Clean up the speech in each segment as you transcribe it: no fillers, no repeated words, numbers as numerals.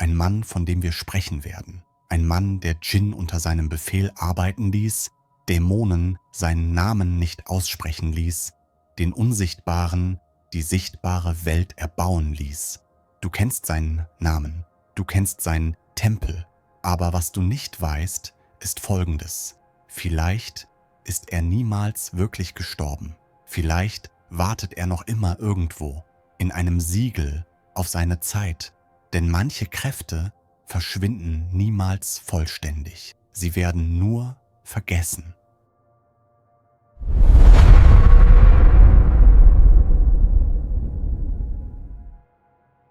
ein Mann, von dem wir sprechen werden. Ein Mann, der Djinn unter seinem Befehl arbeiten ließ, Dämonen seinen Namen nicht aussprechen ließ, den Unsichtbaren die sichtbare Welt erbauen ließ. Du kennst seinen Namen, du kennst seinen Tempel, aber was du nicht weißt, ist Folgendes. Vielleicht ist er niemals wirklich gestorben. Vielleicht wartet er noch immer irgendwo, in einem Siegel auf seine Zeit, denn manche Kräfte verschwinden niemals vollständig. Sie werden nur vergessen.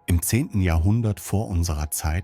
Im 10. Jahrhundert vor unserer Zeit,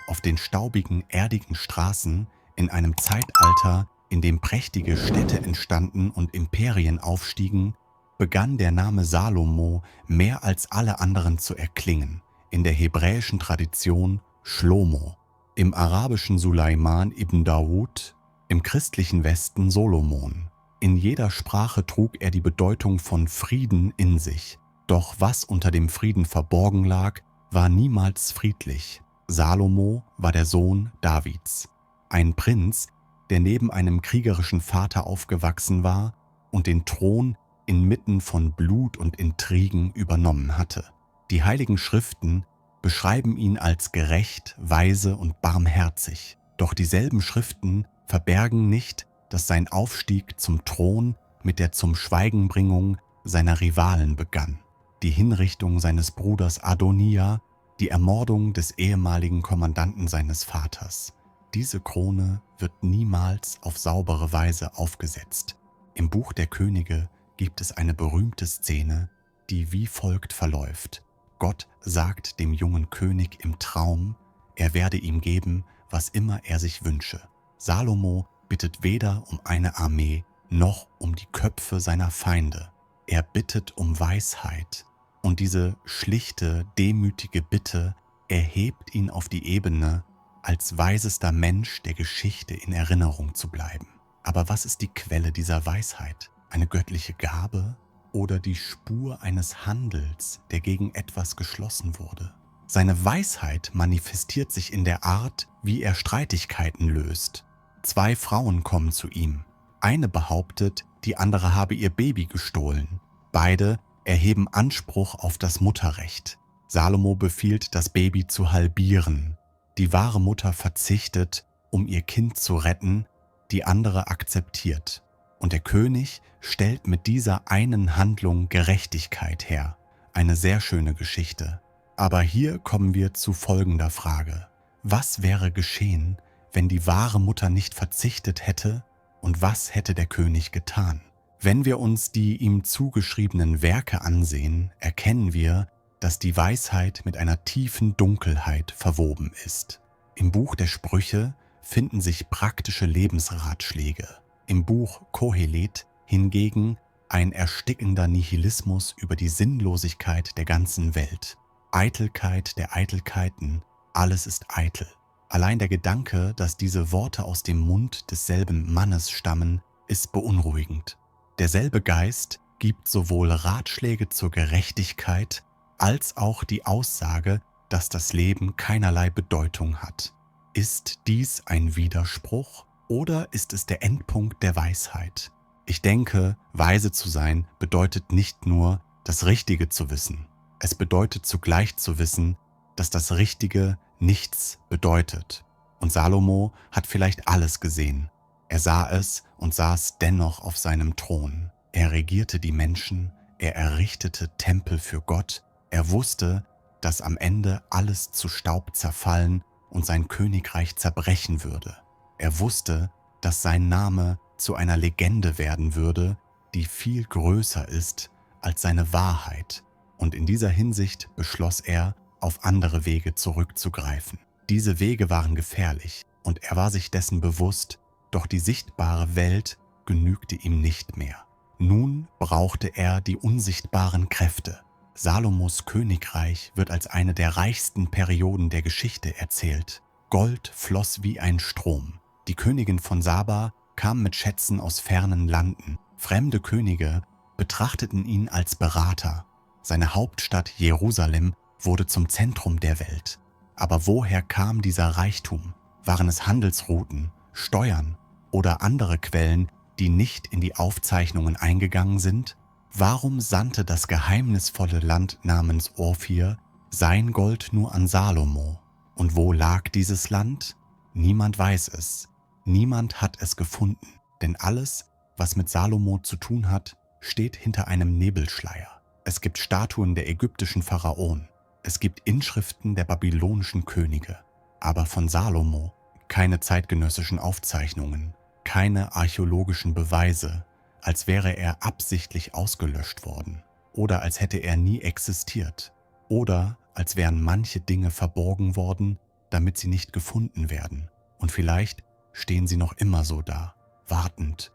auf den staubigen, erdigen Straßen, in einem Zeitalter, in dem prächtige Städte entstanden und Imperien aufstiegen, begann der Name Salomo mehr als alle anderen zu erklingen. In der hebräischen Tradition Shlomo, im arabischen Suleiman ibn Dawud, im christlichen Westen Solomon. In jeder Sprache trug er die Bedeutung von Frieden in sich. Doch was unter dem Frieden verborgen lag, war niemals friedlich. Salomo war der Sohn Davids, ein Prinz, der neben einem kriegerischen Vater aufgewachsen war und den Thron inmitten von Blut und Intrigen übernommen hatte. Die Heiligen Schriften beschreiben ihn als gerecht, weise und barmherzig. Doch dieselben Schriften verbergen nicht, dass sein Aufstieg zum Thron mit der Zum-Schweigen-Bringung seiner Rivalen begann. Die Hinrichtung seines Bruders Adonia, die Ermordung des ehemaligen Kommandanten seines Vaters. Diese Krone wird niemals auf saubere Weise aufgesetzt. Im Buch der Könige gibt es eine berühmte Szene, die wie folgt verläuft. Gott sagt dem jungen König im Traum, er werde ihm geben, was immer er sich wünsche. Salomo bittet weder um eine Armee noch um die Köpfe seiner Feinde. Er bittet um Weisheit. Und diese schlichte, demütige Bitte erhebt ihn auf die Ebene, als weisester Mensch der Geschichte in Erinnerung zu bleiben. Aber was ist die Quelle dieser Weisheit? Eine göttliche Gabe oder die Spur eines Handels, der gegen etwas geschlossen wurde? Seine Weisheit manifestiert sich in der Art, wie er Streitigkeiten löst. 2 Frauen kommen zu ihm. Eine behauptet, die andere habe ihr Baby gestohlen. Beide erheben Anspruch auf das Mutterrecht. Salomo befiehlt, das Baby zu halbieren. Die wahre Mutter verzichtet, um ihr Kind zu retten, die andere akzeptiert. Und der König stellt mit dieser einen Handlung Gerechtigkeit her. Eine sehr schöne Geschichte. Aber hier kommen wir zu folgender Frage. Was wäre geschehen, wenn die wahre Mutter nicht verzichtet hätte, und was hätte der König getan? Wenn wir uns die ihm zugeschriebenen Werke ansehen, erkennen wir, dass die Weisheit mit einer tiefen Dunkelheit verwoben ist. Im Buch der Sprüche finden sich praktische Lebensratschläge. Im Buch Kohelet hingegen ein erstickender Nihilismus über die Sinnlosigkeit der ganzen Welt. Eitelkeit der Eitelkeiten, alles ist eitel. Allein der Gedanke, dass diese Worte aus dem Mund desselben Mannes stammen, ist beunruhigend. Derselbe Geist gibt sowohl Ratschläge zur Gerechtigkeit als auch die Aussage, dass das Leben keinerlei Bedeutung hat. Ist dies ein Widerspruch oder ist es der Endpunkt der Weisheit? Ich denke, weise zu sein bedeutet nicht nur, das Richtige zu wissen. Es bedeutet zugleich zu wissen, dass das Richtige nichts bedeutet. Und Salomo hat vielleicht alles gesehen. Er sah es und saß dennoch auf seinem Thron. Er regierte die Menschen, er errichtete Tempel für Gott. Er wusste, dass am Ende alles zu Staub zerfallen und sein Königreich zerbrechen würde. Er wusste, dass sein Name zu einer Legende werden würde, die viel größer ist als seine Wahrheit. Und in dieser Hinsicht beschloss er, auf andere Wege zurückzugreifen. Diese Wege waren gefährlich und er war sich dessen bewusst, doch die sichtbare Welt genügte ihm nicht mehr. Nun brauchte er die unsichtbaren Kräfte. Salomos Königreich wird als eine der reichsten Perioden der Geschichte erzählt. Gold floss wie ein Strom. Die Königin von Saba kam mit Schätzen aus fernen Landen. Fremde Könige betrachteten ihn als Berater. Seine Hauptstadt Jerusalem wurde zum Zentrum der Welt. Aber woher kam dieser Reichtum? Waren es Handelsrouten, Steuern oder andere Quellen, die nicht in die Aufzeichnungen eingegangen sind? Warum sandte das geheimnisvolle Land namens Ophir sein Gold nur an Salomo? Und wo lag dieses Land? Niemand weiß es. Niemand hat es gefunden, denn alles, was mit Salomo zu tun hat, steht hinter einem Nebelschleier. Es gibt Statuen der ägyptischen Pharaonen. Es gibt Inschriften der babylonischen Könige. Aber von Salomo keine zeitgenössischen Aufzeichnungen, keine archäologischen Beweise, als wäre er absichtlich ausgelöscht worden oder als hätte er nie existiert oder als wären manche Dinge verborgen worden, damit sie nicht gefunden werden. Und vielleicht stehen sie noch immer so da, wartend.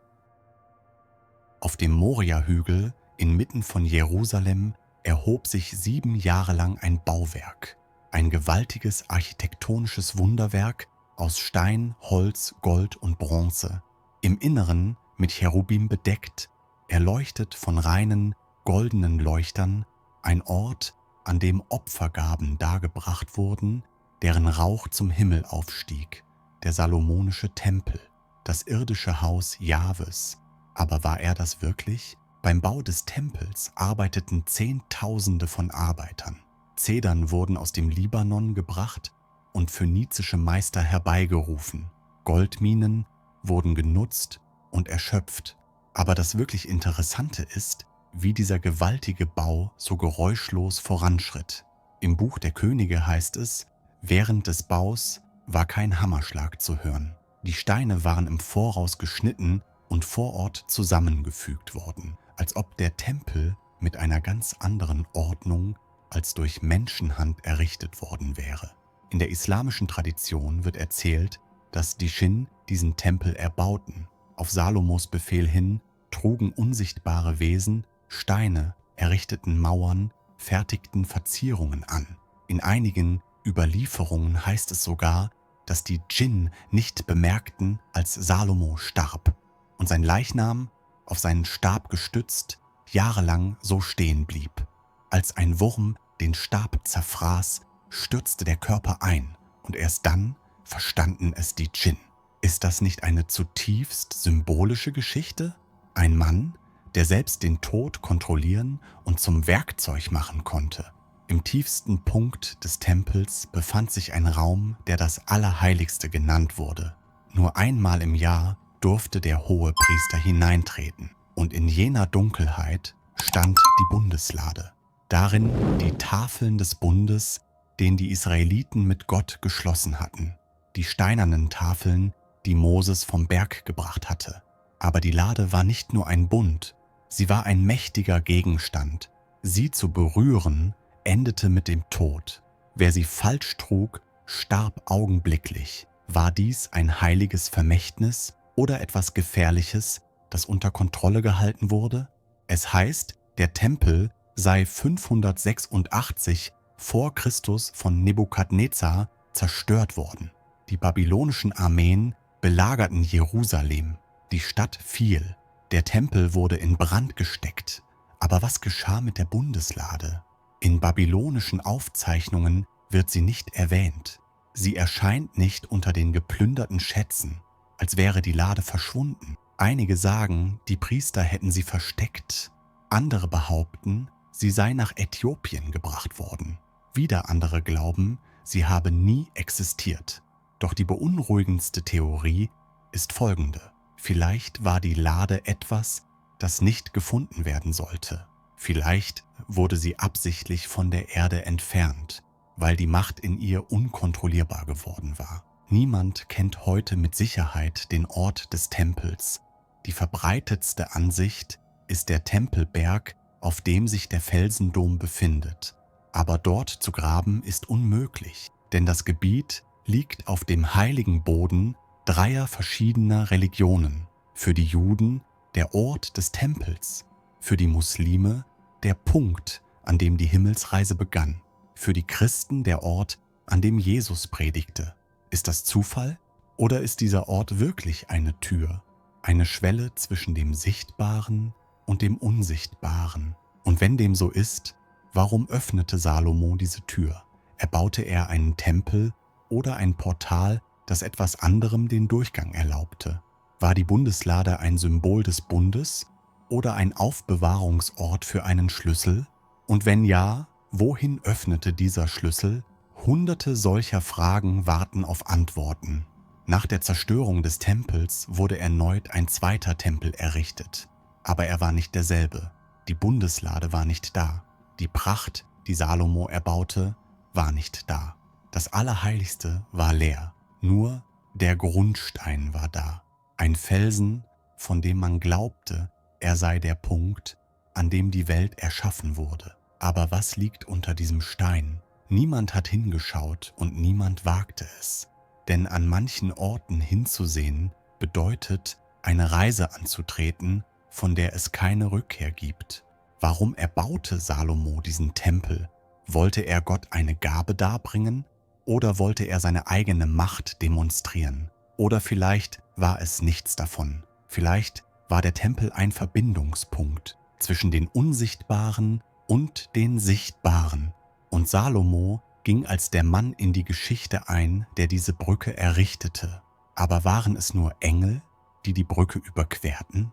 Auf dem Moria-Hügel inmitten von Jerusalem erhob sich 7 Jahre lang ein Bauwerk, ein gewaltiges architektonisches Wunderwerk aus Stein, Holz, Gold und Bronze, im Inneren mit Cherubim bedeckt, erleuchtet von reinen, goldenen Leuchtern, ein Ort, an dem Opfergaben dargebracht wurden, deren Rauch zum Himmel aufstieg, der salomonische Tempel, das irdische Haus Jahwes. Aber war er das wirklich? Beim Bau des Tempels arbeiteten Zehntausende von Arbeitern. Zedern wurden aus dem Libanon gebracht und phönizische Meister herbeigerufen. Goldminen wurden genutzt und erschöpft. Aber das wirklich Interessante ist, wie dieser gewaltige Bau so geräuschlos voranschritt. Im Buch der Könige heißt es, während des Baus war kein Hammerschlag zu hören. Die Steine waren im Voraus geschnitten und vor Ort zusammengefügt worden, als ob der Tempel mit einer ganz anderen Ordnung als durch Menschenhand errichtet worden wäre. In der islamischen Tradition wird erzählt, dass die Dschinn diesen Tempel erbauten. Auf Salomos Befehl hin trugen unsichtbare Wesen Steine, errichteten Mauern, fertigten Verzierungen an. In einigen Überlieferungen heißt es sogar, dass die Dschinn nicht bemerkten, als Salomo starb und sein Leichnam, auf seinen Stab gestützt, jahrelang so stehen blieb. Als ein Wurm den Stab zerfraß, stürzte der Körper ein und erst dann verstanden es die Dschinn. Ist das nicht eine zutiefst symbolische Geschichte? Ein Mann, der selbst den Tod kontrollieren und zum Werkzeug machen konnte. Im tiefsten Punkt des Tempels befand sich ein Raum, der das Allerheiligste genannt wurde. Nur einmal im Jahr durfte der Hohepriester hineintreten und in jener Dunkelheit stand die Bundeslade. Darin die Tafeln des Bundes, den die Israeliten mit Gott geschlossen hatten. Die steinernen Tafeln, die Moses vom Berg gebracht hatte. Aber die Lade war nicht nur ein Bund, sie war ein mächtiger Gegenstand. Sie zu berühren, endete mit dem Tod. Wer sie falsch trug, starb augenblicklich. War dies ein heiliges Vermächtnis oder etwas Gefährliches, das unter Kontrolle gehalten wurde? Es heißt, der Tempel sei 586 vor Christus von Nebukadnezar zerstört worden. Die babylonischen Armeen belagerten Jerusalem. Die Stadt fiel. Der Tempel wurde in Brand gesteckt. Aber was geschah mit der Bundeslade? In babylonischen Aufzeichnungen wird sie nicht erwähnt. Sie erscheint nicht unter den geplünderten Schätzen, als wäre die Lade verschwunden. Einige sagen, die Priester hätten sie versteckt. Andere behaupten, sie sei nach Äthiopien gebracht worden. Wieder andere glauben, sie habe nie existiert. Doch die beunruhigendste Theorie ist folgende. Vielleicht war die Lade etwas, das nicht gefunden werden sollte. Vielleicht wurde sie absichtlich von der Erde entfernt, weil die Macht in ihr unkontrollierbar geworden war. Niemand kennt heute mit Sicherheit den Ort des Tempels. Die verbreitetste Ansicht ist der Tempelberg, auf dem sich der Felsendom befindet. Aber dort zu graben ist unmöglich, denn das Gebiet liegt auf dem heiligen Boden dreier verschiedener Religionen. Für die Juden der Ort des Tempels, für die Muslime der Punkt, an dem die Himmelsreise begann, für die Christen der Ort, an dem Jesus predigte. Ist das Zufall oder ist dieser Ort wirklich eine Tür, eine Schwelle zwischen dem Sichtbaren und dem Unsichtbaren? Und wenn dem so ist, warum öffnete Salomo diese Tür? Erbaute er einen Tempel oder ein Portal, das etwas anderem den Durchgang erlaubte? War die Bundeslade ein Symbol des Bundes oder ein Aufbewahrungsort für einen Schlüssel? Und wenn ja, wohin öffnete dieser Schlüssel? Hunderte solcher Fragen warten auf Antworten. Nach der Zerstörung des Tempels wurde erneut ein zweiter Tempel errichtet. Aber er war nicht derselbe. Die Bundeslade war nicht da. Die Pracht, die Salomo erbaute, war nicht da. Das Allerheiligste war leer. Nur der Grundstein war da. Ein Felsen, von dem man glaubte, er sei der Punkt, an dem die Welt erschaffen wurde. Aber was liegt unter diesem Stein? Niemand hat hingeschaut und niemand wagte es. Denn an manchen Orten hinzusehen, bedeutet, eine Reise anzutreten, von der es keine Rückkehr gibt. Warum erbaute Salomo diesen Tempel? Wollte er Gott eine Gabe darbringen? Oder wollte er seine eigene Macht demonstrieren? Oder vielleicht war es nichts davon. Vielleicht war der Tempel ein Verbindungspunkt zwischen den Unsichtbaren und den Sichtbaren. Und Salomo ging als der Mann in die Geschichte ein, der diese Brücke errichtete. Aber waren es nur Engel, die die Brücke überquerten?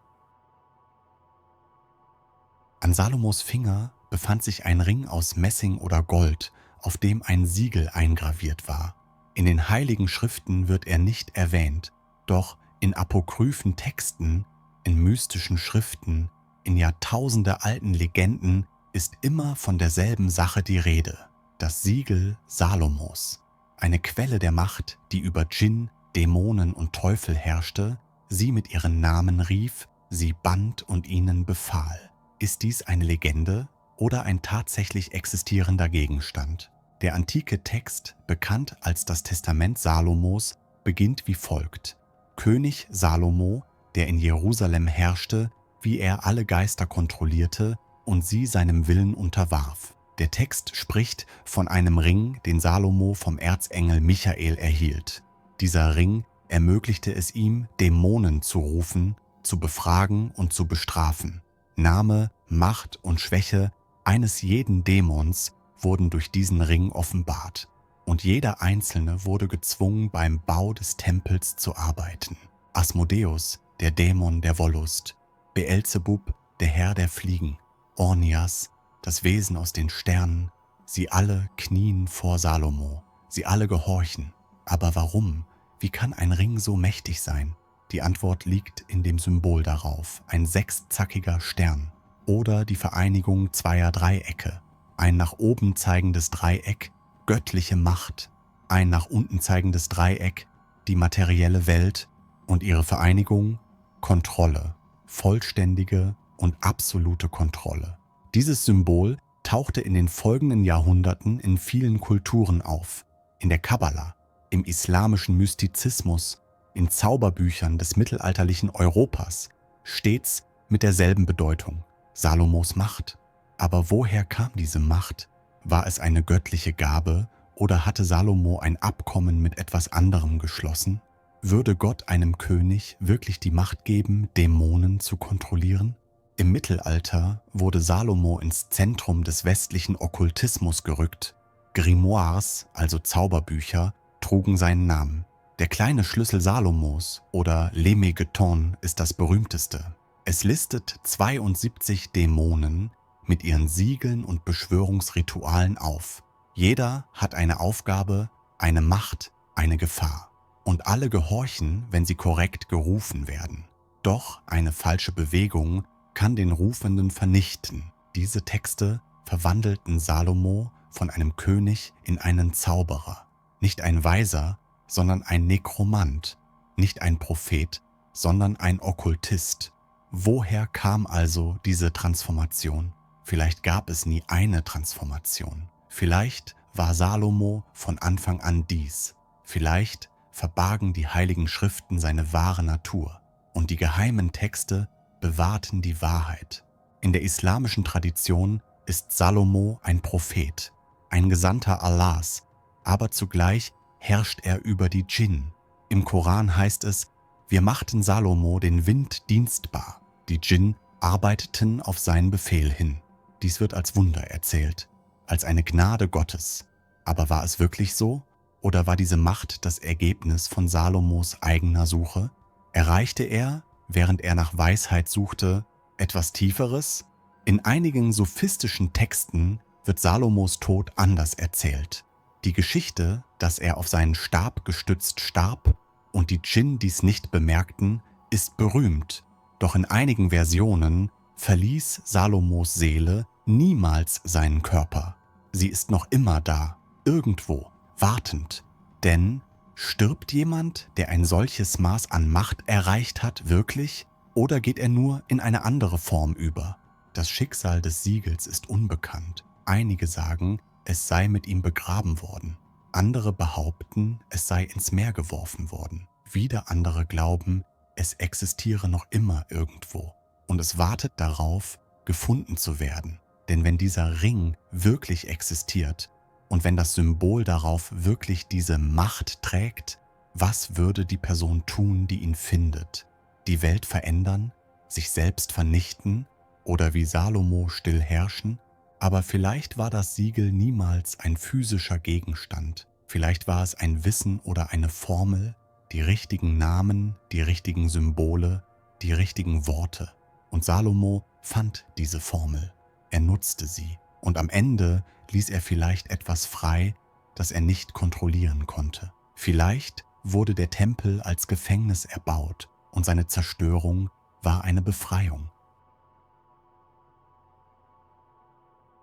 An Salomos Finger befand sich ein Ring aus Messing oder Gold, auf dem ein Siegel eingraviert war. In den heiligen Schriften wird er nicht erwähnt, doch in apokryphen Texten, in mystischen Schriften, in Jahrtausende alten Legenden ist immer von derselben Sache die Rede. Das Siegel Salomos, eine Quelle der Macht, die über Djinn, Dämonen und Teufel herrschte, sie mit ihren Namen rief, sie band und ihnen befahl. Ist dies eine Legende oder ein tatsächlich existierender Gegenstand? Der antike Text, bekannt als das Testament Salomos, beginnt wie folgt: König Salomo, der in Jerusalem herrschte, wie er alle Geister kontrollierte und sie seinem Willen unterwarf. Der Text spricht von einem Ring, den Salomo vom Erzengel Michael erhielt. Dieser Ring ermöglichte es ihm, Dämonen zu rufen, zu befragen und zu bestrafen. Name, Macht und Schwäche eines jeden Dämons wurden durch diesen Ring offenbart. Und jeder Einzelne wurde gezwungen, beim Bau des Tempels zu arbeiten. Asmodeus, der Dämon der Wollust, Beelzebub, der Herr der Fliegen, Ornias, das Wesen aus den Sternen, sie alle knien vor Salomo, sie alle gehorchen. Aber warum? Wie kann ein Ring so mächtig sein? Die Antwort liegt in dem Symbol darauf, ein sechszackiger Stern oder die Vereinigung zweier Dreiecke, ein nach oben zeigendes Dreieck, göttliche Macht, ein nach unten zeigendes Dreieck, die materielle Welt und ihre Vereinigung, Kontrolle, vollständige und absolute Kontrolle. Dieses Symbol tauchte in den folgenden Jahrhunderten in vielen Kulturen auf, in der Kabbala, im islamischen Mystizismus, in Zauberbüchern des mittelalterlichen Europas, stets mit derselben Bedeutung: Salomos Macht. Aber woher kam diese Macht? War es eine göttliche Gabe oder hatte Salomo ein Abkommen mit etwas anderem geschlossen? Würde Gott einem König wirklich die Macht geben, Dämonen zu kontrollieren? Im Mittelalter wurde Salomo ins Zentrum des westlichen Okkultismus gerückt. Grimoires, also Zauberbücher, trugen seinen Namen. Der kleine Schlüssel Salomos oder Lemegeton ist das berühmteste. Es listet 72 Dämonen mit ihren Siegeln und Beschwörungsritualen auf. Jeder hat eine Aufgabe, eine Macht, eine Gefahr. Und alle gehorchen, wenn sie korrekt gerufen werden. Doch eine falsche Bewegung kann den Rufenden vernichten. Diese Texte verwandelten Salomo von einem König in einen Zauberer. Nicht ein Weiser, sondern ein Nekromant. Nicht ein Prophet, sondern ein Okkultist. Woher kam also diese Transformation? Vielleicht gab es nie eine Transformation. Vielleicht war Salomo von Anfang an dies. Vielleicht verbargen die heiligen Schriften seine wahre Natur. Und die geheimen Texte bewahrten die Wahrheit. In der islamischen Tradition ist Salomo ein Prophet, ein Gesandter Allahs, aber zugleich herrscht er über die Djinn. Im Koran heißt es: Wir machten Salomo den Wind dienstbar. Die Djinn arbeiteten auf seinen Befehl hin. Dies wird als Wunder erzählt, als eine Gnade Gottes. Aber war es wirklich so? Oder war diese Macht das Ergebnis von Salomos eigener Suche? Erreichte er, während er nach Weisheit suchte, etwas Tieferes? In einigen sophistischen Texten wird Salomos Tod anders erzählt. Die Geschichte, dass er auf seinen Stab gestützt starb und die Dschinn dies nicht bemerkten, ist berühmt. Doch in einigen Versionen verließ Salomos Seele niemals seinen Körper. Sie ist noch immer da, irgendwo, wartend. Denn stirbt jemand, der ein solches Maß an Macht erreicht hat, wirklich? Oder geht er nur in eine andere Form über? Das Schicksal des Siegels ist unbekannt. Einige sagen, es sei mit ihm begraben worden. Andere behaupten, es sei ins Meer geworfen worden. Wieder andere glauben, es existiere noch immer irgendwo. Und es wartet darauf, gefunden zu werden. Denn wenn dieser Ring wirklich existiert und wenn das Symbol darauf wirklich diese Macht trägt, was würde die Person tun, die ihn findet? Die Welt verändern? Sich selbst vernichten? Oder wie Salomo still herrschen? Aber vielleicht war das Siegel niemals ein physischer Gegenstand. Vielleicht war es ein Wissen oder eine Formel, die richtigen Namen, die richtigen Symbole, die richtigen Worte. Und Salomo fand diese Formel. Er nutzte sie. Und am Ende ließ er vielleicht etwas frei, das er nicht kontrollieren konnte. Vielleicht wurde der Tempel als Gefängnis erbaut und seine Zerstörung war eine Befreiung.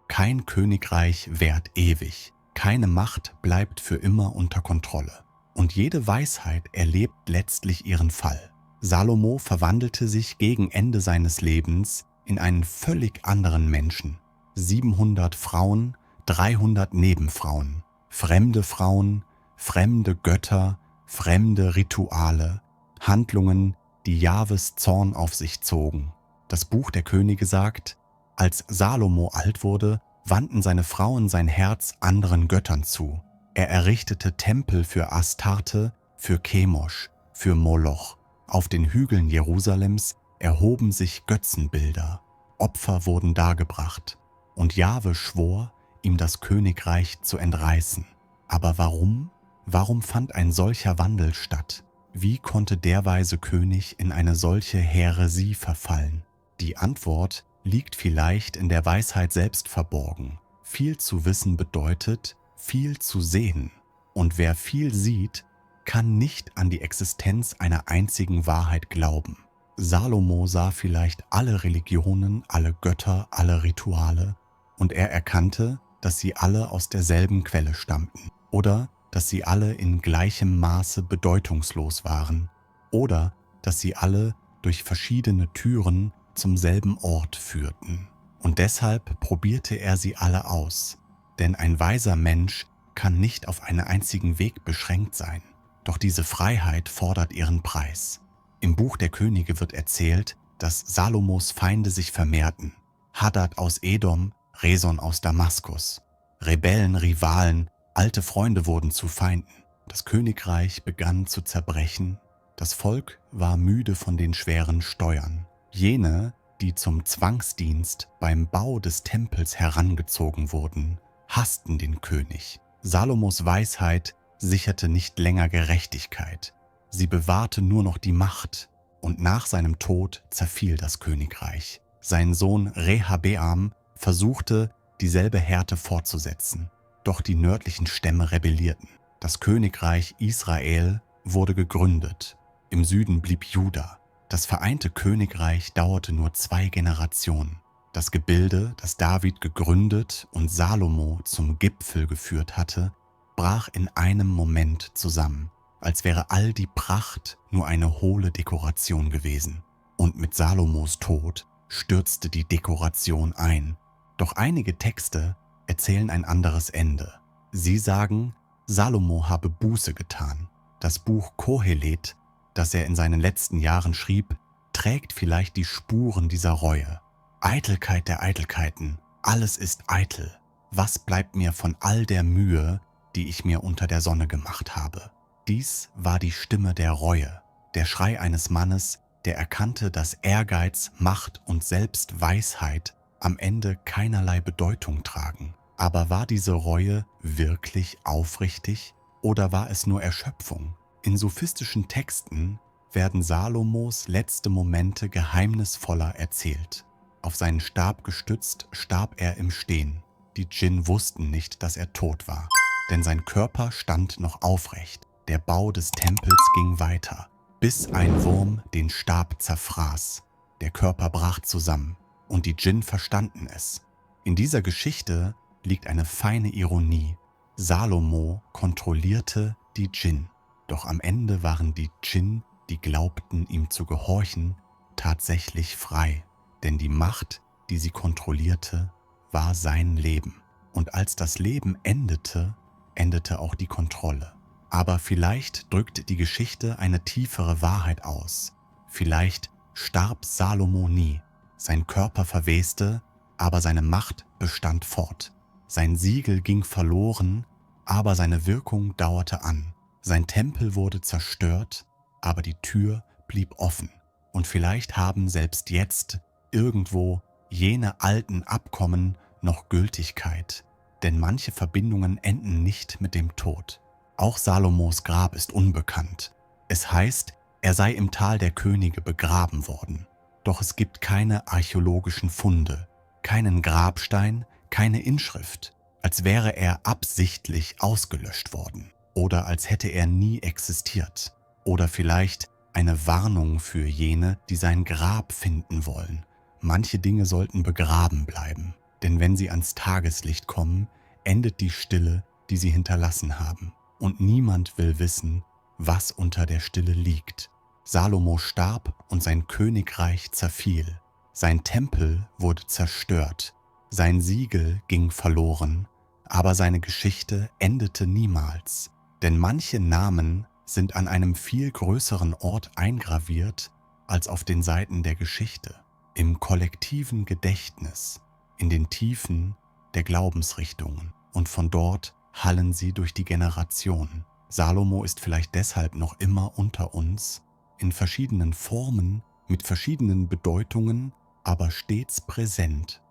Kein Königreich währt ewig, keine Macht bleibt für immer unter Kontrolle. Und jede Weisheit erlebt letztlich ihren Fall. Salomo verwandelte sich gegen Ende seines Lebens in einen völlig anderen Menschen. 700 Frauen, 300 Nebenfrauen, fremde Frauen, fremde Götter, fremde Rituale, Handlungen, die Jahwes Zorn auf sich zogen. Das Buch der Könige sagt, als Salomo alt wurde, wandten seine Frauen sein Herz anderen Göttern zu. Er errichtete Tempel für Astarte, für Chemosh, für Moloch. Auf den Hügeln Jerusalems erhoben sich Götzenbilder. Opfer wurden dargebracht. Und Jahwe schwor, ihm das Königreich zu entreißen. Aber warum? Warum fand ein solcher Wandel statt? Wie konnte der weise König in eine solche Häresie verfallen? Die Antwort liegt vielleicht in der Weisheit selbst verborgen. Viel zu wissen bedeutet, viel zu sehen. Und wer viel sieht, kann nicht an die Existenz einer einzigen Wahrheit glauben. Salomo sah vielleicht alle Religionen, alle Götter, alle Rituale und er erkannte, dass sie alle aus derselben Quelle stammten oder dass sie alle in gleichem Maße bedeutungslos waren oder dass sie alle durch verschiedene Türen zum selben Ort führten. Und deshalb probierte er sie alle aus, denn ein weiser Mensch kann nicht auf einen einzigen Weg beschränkt sein. Doch diese Freiheit fordert ihren Preis. Im Buch der Könige wird erzählt, dass Salomos Feinde sich vermehrten. Hadad aus Edom, Reson aus Damaskus. Rebellen, Rivalen, alte Freunde wurden zu Feinden. Das Königreich begann zu zerbrechen. Das Volk war müde von den schweren Steuern. Jene, die zum Zwangsdienst beim Bau des Tempels herangezogen wurden, hassten den König. Salomos Weisheit sicherte nicht länger Gerechtigkeit. Sie bewahrte nur noch die Macht und nach seinem Tod zerfiel das Königreich. Sein Sohn Rehabeam versuchte, dieselbe Härte fortzusetzen. Doch die nördlichen Stämme rebellierten. Das Königreich Israel wurde gegründet. Im Süden blieb Juda. Das vereinte Königreich dauerte nur 2 Generationen. Das Gebilde, das David gegründet und Salomo zum Gipfel geführt hatte, brach in einem Moment zusammen, als wäre all die Pracht nur eine hohle Dekoration gewesen. Und mit Salomos Tod stürzte die Dekoration ein. Doch einige Texte erzählen ein anderes Ende. Sie sagen, Salomo habe Buße getan. Das Buch Kohelet, das er in seinen letzten Jahren schrieb, trägt vielleicht die Spuren dieser Reue. Eitelkeit der Eitelkeiten, alles ist eitel. Was bleibt mir von all der Mühe, die ich mir unter der Sonne gemacht habe? Dies war die Stimme der Reue, der Schrei eines Mannes, der erkannte, dass Ehrgeiz, Macht und selbst Weisheit am Ende keinerlei Bedeutung tragen. Aber war diese Reue wirklich aufrichtig oder war es nur Erschöpfung? In sophistischen Texten werden Salomos letzte Momente geheimnisvoller erzählt. Auf seinen Stab gestützt starb er im Stehen. Die Djinn wussten nicht, dass er tot war, denn sein Körper stand noch aufrecht. Der Bau des Tempels ging weiter, bis ein Wurm den Stab zerfraß. Der Körper brach zusammen und die Djinn verstanden es. In dieser Geschichte liegt eine feine Ironie. Salomo kontrollierte die Djinn, doch am Ende waren die Djinn, die glaubten, ihm zu gehorchen, tatsächlich frei, denn die Macht, die sie kontrollierte, war sein Leben. Und als das Leben endete, endete auch die Kontrolle. Aber vielleicht drückt die Geschichte eine tiefere Wahrheit aus. Vielleicht starb Salomo nie, sein Körper verweste, aber seine Macht bestand fort. Sein Siegel ging verloren, aber seine Wirkung dauerte an. Sein Tempel wurde zerstört, aber die Tür blieb offen. Und vielleicht haben selbst jetzt irgendwo jene alten Abkommen noch Gültigkeit, denn manche Verbindungen enden nicht mit dem Tod. Auch Salomos Grab ist unbekannt. Es heißt, er sei im Tal der Könige begraben worden. Doch es gibt keine archäologischen Funde, keinen Grabstein, keine Inschrift, als wäre er absichtlich ausgelöscht worden oder als hätte er nie existiert. Oder vielleicht eine Warnung für jene, die sein Grab finden wollen. Manche Dinge sollten begraben bleiben, denn wenn sie ans Tageslicht kommen, endet die Stille, die sie hinterlassen haben. Und niemand will wissen, was unter der Stille liegt. Salomo starb und sein Königreich zerfiel. Sein Tempel wurde zerstört. Sein Siegel ging verloren, aber seine Geschichte endete niemals. Denn manche Namen sind an einem viel größeren Ort eingraviert als auf den Seiten der Geschichte, im kollektiven Gedächtnis, in den Tiefen der Glaubensrichtungen. Und von dort hallen sie durch die Generationen. Salomo ist vielleicht deshalb noch immer unter uns, in verschiedenen Formen, mit verschiedenen Bedeutungen, aber stets präsent.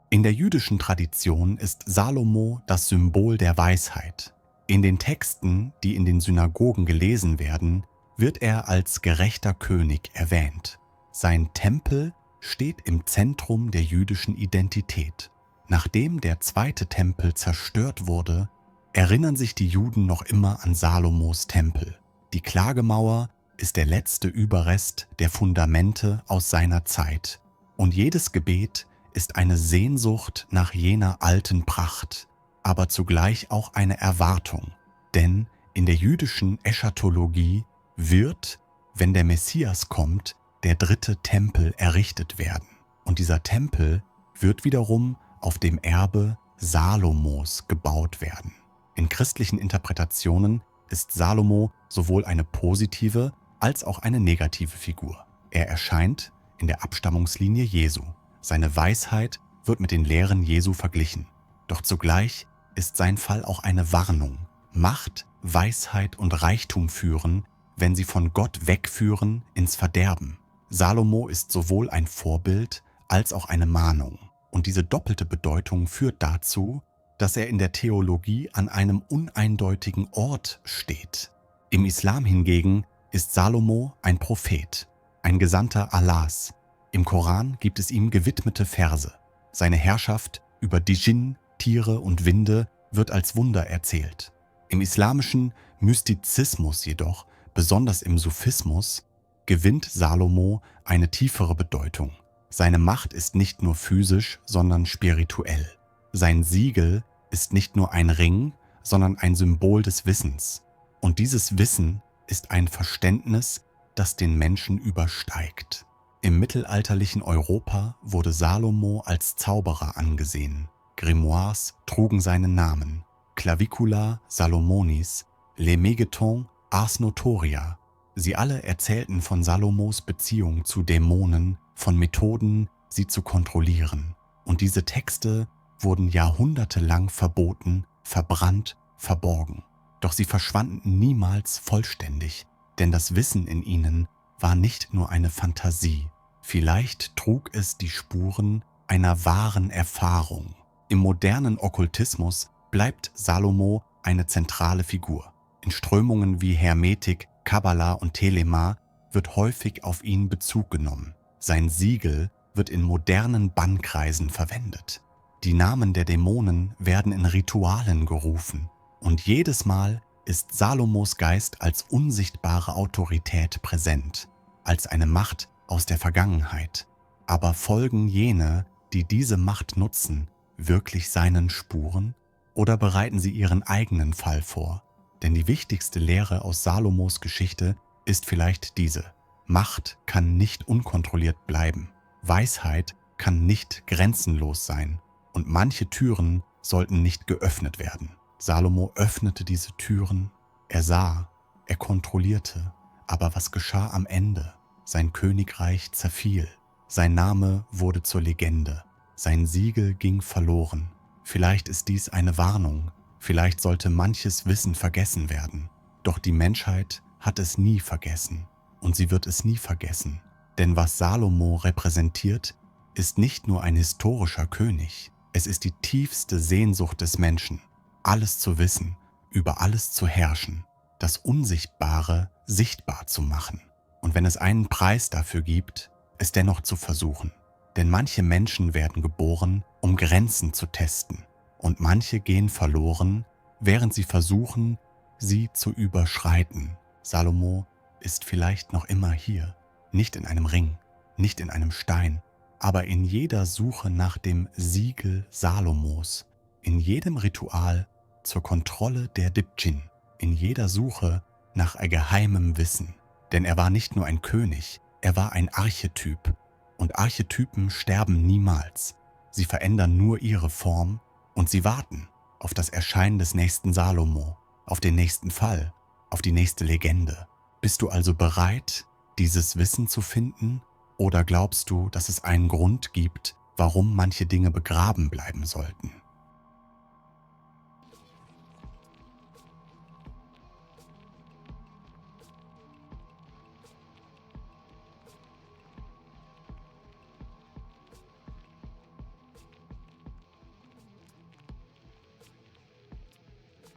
In der jüdischen Tradition ist Salomo das Symbol der Weisheit. In den Texten, die in den Synagogen gelesen werden, wird er als gerechter König erwähnt. Sein Tempel steht im Zentrum der jüdischen Identität. Nachdem der zweite Tempel zerstört wurde, erinnern sich die Juden noch immer an Salomos Tempel. Die Klagemauer ist der letzte Überrest der Fundamente aus seiner Zeit. Und jedes Gebet ist eine Sehnsucht nach jener alten Pracht, aber zugleich auch eine Erwartung. Denn in der jüdischen Eschatologie wird, wenn der Messias kommt, der dritte Tempel errichtet werden. Und dieser Tempel wird wiederum auf dem Erbe Salomos gebaut werden. In christlichen Interpretationen ist Salomo sowohl eine positive als auch eine negative Figur. Er erscheint in der Abstammungslinie Jesu. Seine Weisheit wird mit den Lehren Jesu verglichen. Doch zugleich ist sein Fall auch eine Warnung. Macht, Weisheit und Reichtum führen, wenn sie von Gott wegführen ins Verderben. Salomo ist sowohl ein Vorbild als auch eine Mahnung. Und diese doppelte Bedeutung führt dazu, dass er in der Theologie an einem uneindeutigen Ort steht. Im Islam hingegen ist Salomo ein Prophet, ein Gesandter Allahs. Im Koran gibt es ihm gewidmete Verse. Seine Herrschaft über die Djinn, Tiere und Winde wird als Wunder erzählt. Im islamischen Mystizismus jedoch, besonders im Sufismus, gewinnt Salomo eine tiefere Bedeutung. Seine Macht ist nicht nur physisch, sondern spirituell. Sein Siegel ist nicht nur ein Ring, sondern ein Symbol des Wissens. Und dieses Wissen ist ein Verständnis, das den Menschen übersteigt. Im mittelalterlichen Europa wurde Salomo als Zauberer angesehen. Grimoires trugen seinen Namen: Clavicula Salomonis, Lemegeton Ars Notoria. Sie alle erzählten von Salomos Beziehung zu Dämonen, von Methoden, sie zu kontrollieren. Und diese Texte wurden jahrhundertelang verboten, verbrannt, verborgen. Doch sie verschwanden niemals vollständig, denn das Wissen in ihnen war nicht nur eine Fantasie. Vielleicht trug es die Spuren einer wahren Erfahrung. Im modernen Okkultismus bleibt Salomo eine zentrale Figur. In Strömungen wie Hermetik, Kabbala und Telema wird häufig auf ihn Bezug genommen. Sein Siegel wird in modernen Bannkreisen verwendet. Die Namen der Dämonen werden in Ritualen gerufen. Und jedes Mal ist Salomos Geist als unsichtbare Autorität präsent, als eine Macht aus der Vergangenheit. Aber folgen jene, die diese Macht nutzen, wirklich seinen Spuren? Oder bereiten sie ihren eigenen Fall vor? Denn die wichtigste Lehre aus Salomos Geschichte ist vielleicht diese: Macht kann nicht unkontrolliert bleiben. Weisheit kann nicht grenzenlos sein. Und manche Türen sollten nicht geöffnet werden. Salomo öffnete diese Türen. Er sah, er kontrollierte. Aber was geschah am Ende? Sein Königreich zerfiel. Sein Name wurde zur Legende. Sein Siegel ging verloren. Vielleicht ist dies eine Warnung. Vielleicht sollte manches Wissen vergessen werden. Doch die Menschheit hat es nie vergessen. Und sie wird es nie vergessen. Denn was Salomo repräsentiert, ist nicht nur ein historischer König. Es ist die tiefste Sehnsucht des Menschen, alles zu wissen, über alles zu herrschen, das Unsichtbare sichtbar zu machen. Und wenn es einen Preis dafür gibt, es dennoch zu versuchen. Denn manche Menschen werden geboren, um Grenzen zu testen. Und manche gehen verloren, während sie versuchen, sie zu überschreiten. Salomo ist vielleicht noch immer hier, nicht in einem Ring, nicht in einem Stein, aber in jeder Suche nach dem Siegel Salomos, in jedem Ritual zur Kontrolle der Dibdjin, in jeder Suche nach geheimem Wissen. Denn er war nicht nur ein König, er war ein Archetyp. Und Archetypen sterben niemals. Sie verändern nur ihre Form und sie warten auf das Erscheinen des nächsten Salomo, auf den nächsten Fall, auf die nächste Legende. Bist du also bereit, dieses Wissen zu finden? Oder glaubst du, dass es einen Grund gibt, warum manche Dinge begraben bleiben sollten?